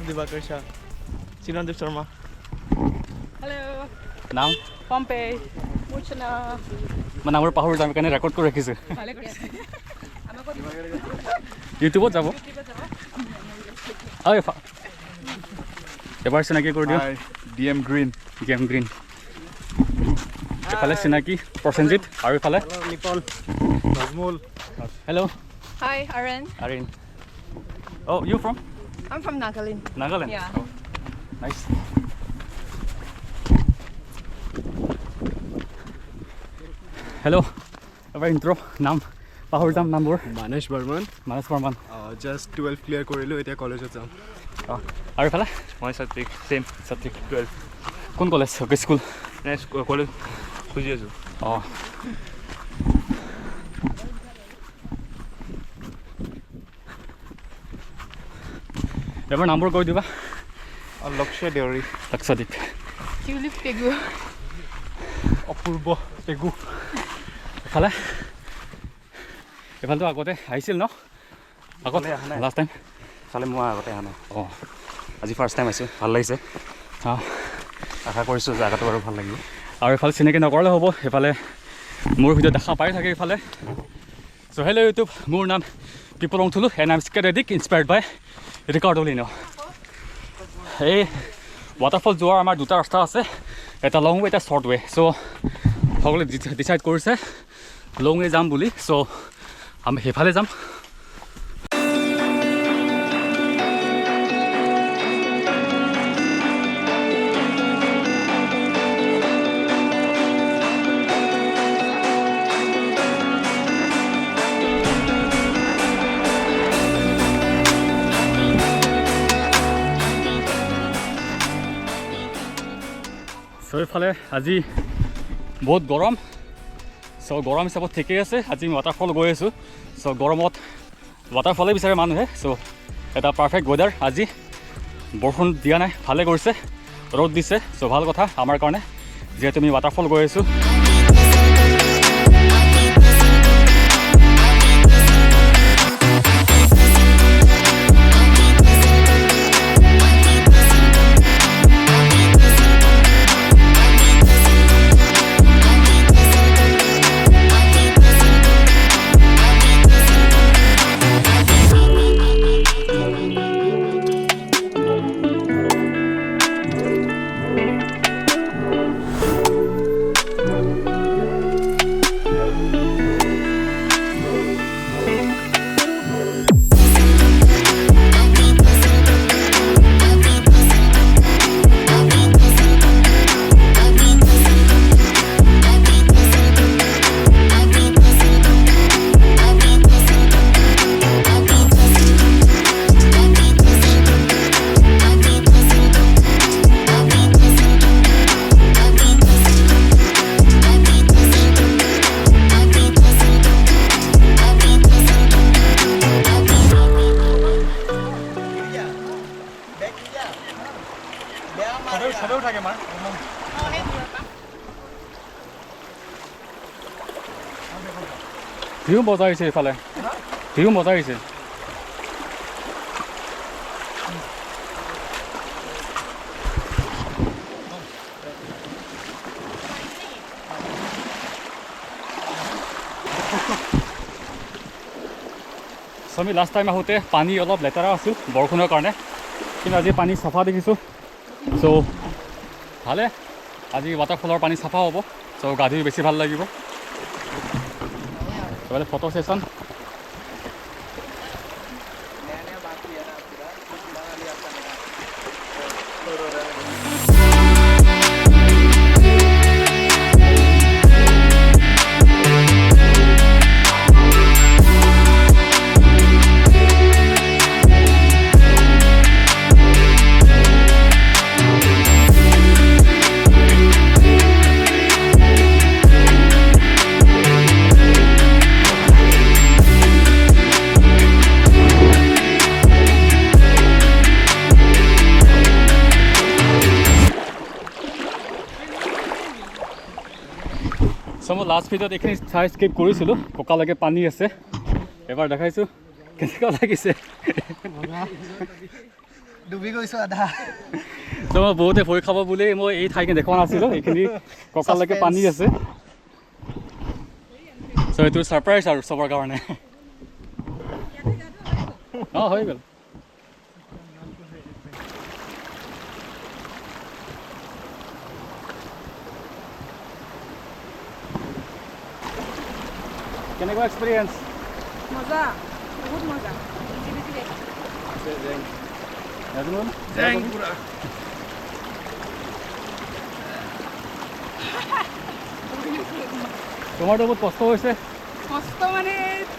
Divagar siya. Sinandip Sharma. Hello. নাম Pompey. Muchana. মানে আমাৰ পাহৰি যাম কাৰণে ৰেকৰ্ড কৰি ৰাখিছোঁ ভালে কৰিছে। আমাক ইউটিউবত যাব হয় এবাৰ চিনাকি কৰি দিওঁ DM Green. গেম গ্ৰীণ এফালে চিনাকি প্ৰসেনজিৎ আৰু এফালে Nipon. Nazmul. Hello' Hi, Aaron. Aaron are' you from I'm from Nagaland. Nagaland Yeah. Nice hello' এবাৰ ইণ্ট্ৰ' নাম পাহৰি যাম নামবোৰ Manish Burman. মানস বৰ্মান Just 12 clear কৰিলো এতিয়া কলেজত যাম। অঁ আৰু এফালে মই সাত্বিক সেম ছাত্ৰীক 12 কোন college okay school next college খুঁজি আছোঁ অঁ এবাৰ নামবোৰ কৈ দিবা লক্ষ্য দেউৰী। Lakshadweep Tulip Pegu. অপূৰ্ব পেগু। এফালে এফালেতো আগতে আহিছিল ন আগতে অহা নাই। লাষ্ট টাইম চালে মই আগতে অহা নাই অঁ আজি ফাৰ্ষ্ট টাইম আহিছোঁ ভাল লাগিছে অঁ আশা কৰিছোঁ জেগাটো বাৰু ভাল লাগিব আৰু এফালে চিনাকি নকৰিলে হ'ব এফালে মোৰ ভিডিঅ' দেখা পাই থাকে ইফালে চ' হেল্ল' ইউটিউব মোৰ নাম Piplong Thulu and I am স্কেটেডিক ইনস্পায়াৰ্ড বাই ৰিকাৰ্ডো লিনো এই ৱাটাৰফল যোৱাৰ আমাৰ দুটা ৰাস্তা আছে এটা লং ৱে এটা শ্বৰ্ট ৱে চ' সকলোৱে ডিচাইড কৰিছে লং ৱে যাম বুলি চ' আমি সেইফালে যাম চ' এইফালে আজি বহুত গৰম চ' গৰম হিচাপত ঠিকেই আছে আজি আমি ৱাটাৰফল গৈ আছোঁ চ' গৰমত ৱাটাৰফলে বিচাৰে মানুহে চ' এটা পাৰফেক্ট ৱেডাৰ আজি বৰষুণ দিয়া নাই ভালে কৰিছে ৰ'দ দিছে চ' ভাল কথা আমাৰ কাৰণে যিহেতু আমি ৱাটাৰফল গৈ আছোঁ ভিউ মজা হৈছে এইফালে ভিউ মজা হৈছে চ' আমি লাষ্ট টাইম আহোঁতে পানী অলপ লেতেৰা আছিল বৰষুণৰ কাৰণে কিন্তু আজি পানী চাফা দেখিছোঁ চ' ভালে আজি ৱাটাৰফলৰ পানী চাফা হ'ব চ' গা ধুই বেছি ভাল লাগিব তাহলে ফটো সেশন মই লাষ্ট ভিডিঅ'ত এইখিনি চাই স্কিপ কৰিছিলোঁ কঁকালৈকে পানী আছে এবাৰ দেখাইছোঁ কেনেকুৱা লাগিছে ডুবি গৈছোঁ আধা ত' মই বহুতে ভয় খাব বুলি মই এই ঠাইখিনি দেখুওৱা নাছিলোঁ এইখিনি কঁকালৈকে পানী আছে চ' এইটো ছাৰপ্ৰাইজ আৰু চবৰ কাৰণে অঁ হৈ গ'ল কেনেকুৱা এক্সপিৰিয়েঞ্চ মজা বহুত মজা তোমাৰতো বহুত কষ্ট হৈছে কষ্ট মানে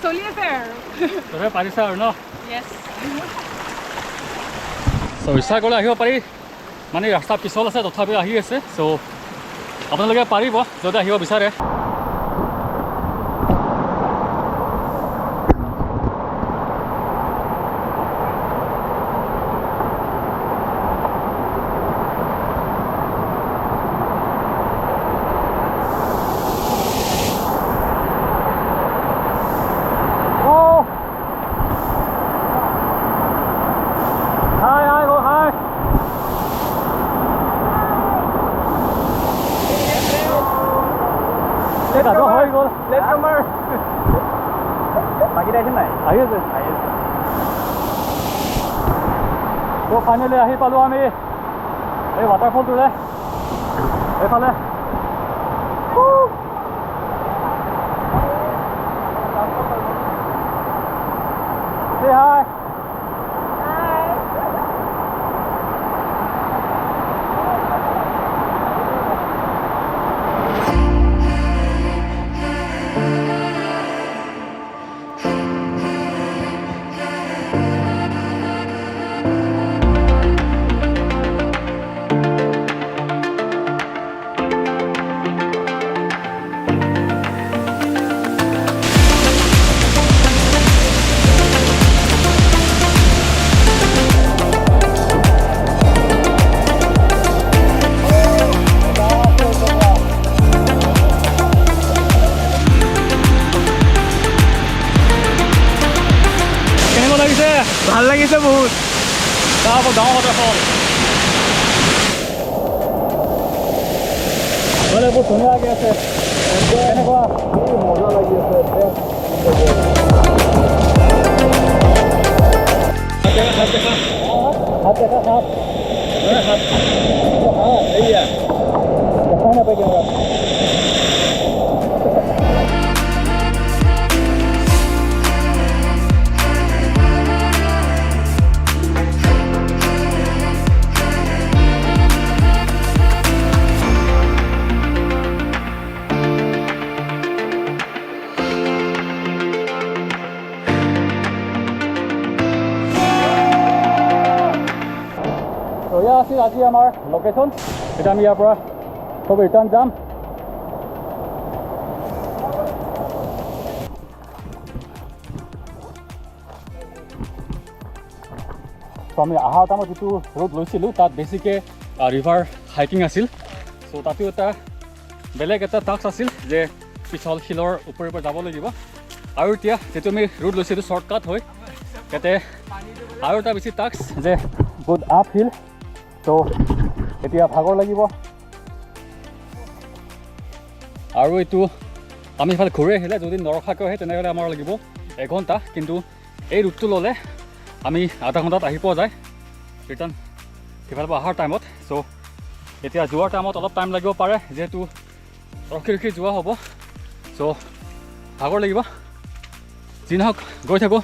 চলি আছে আৰু তথাপি পাৰিছা আৰু ন য়েছ চ' ইচ্ছা কৰিলে আহিব পাৰি মানে ৰাস্তা পিছল আছে তথাপিও আহি আছে চ' আপোনালোকে পাৰিব যদি আহিব বিচাৰে তো ফাইনেলি আহি পালোঁ আমি এই ৱাটাৰফলটোৰে এইফালে হাই ভাল লাগিছে বহুত ডাঙৰ ৱাটাৰফল বোলে বহুত ধুনীয়াকৈ আছে কেনেকুৱা মজা লাগি আছে দেখাই নাপায় কেনেকুৱা এয়া আছিল আজি আমাৰ লোকেশ্যন এতিয়া আমি ইয়াৰ পৰা চব ৰিটাৰ্ণ যাম ত' আমি অহা টাইমত যিটো ৰোড লৈছিলোঁ তাত বেছিকৈ ৰিভাৰ হাইকিং আছিল চ' তাতো এটা বেলেগ এটা টাস্ক আছিল যে পিছল শিলৰ ওপৰৰ পৰা যাব লাগিব আৰু এতিয়া যিটো আমি ৰোড লৈছিলোঁ শ্বৰ্টকাট হৈ ইয়াতে আৰু এটা বেছি টাস্ক যে বহুত আপ হিল তো এতিয়া ভাগৰ লাগিব আৰু এইটো আমি ইফালে ঘূৰি আহিলে যদি নৰখাকৈ আহে তেনেহ'লে আমাৰ লাগিব এঘণ্টা কিন্তু এই ৰুটটো ল'লে আমি আধা ঘণ্টাত আহি পোৱা যায় ৰিটাৰ্ণ সিফালৰ পৰা অহাৰ টাইমত চ' এতিয়া যোৱাৰ টাইমত অলপ টাইম লাগিব পাৰে যিহেতু ৰখি ৰখি যোৱা হ'ব চ' ভাগৰ লাগিব যি নহওক গৈ থাকোঁ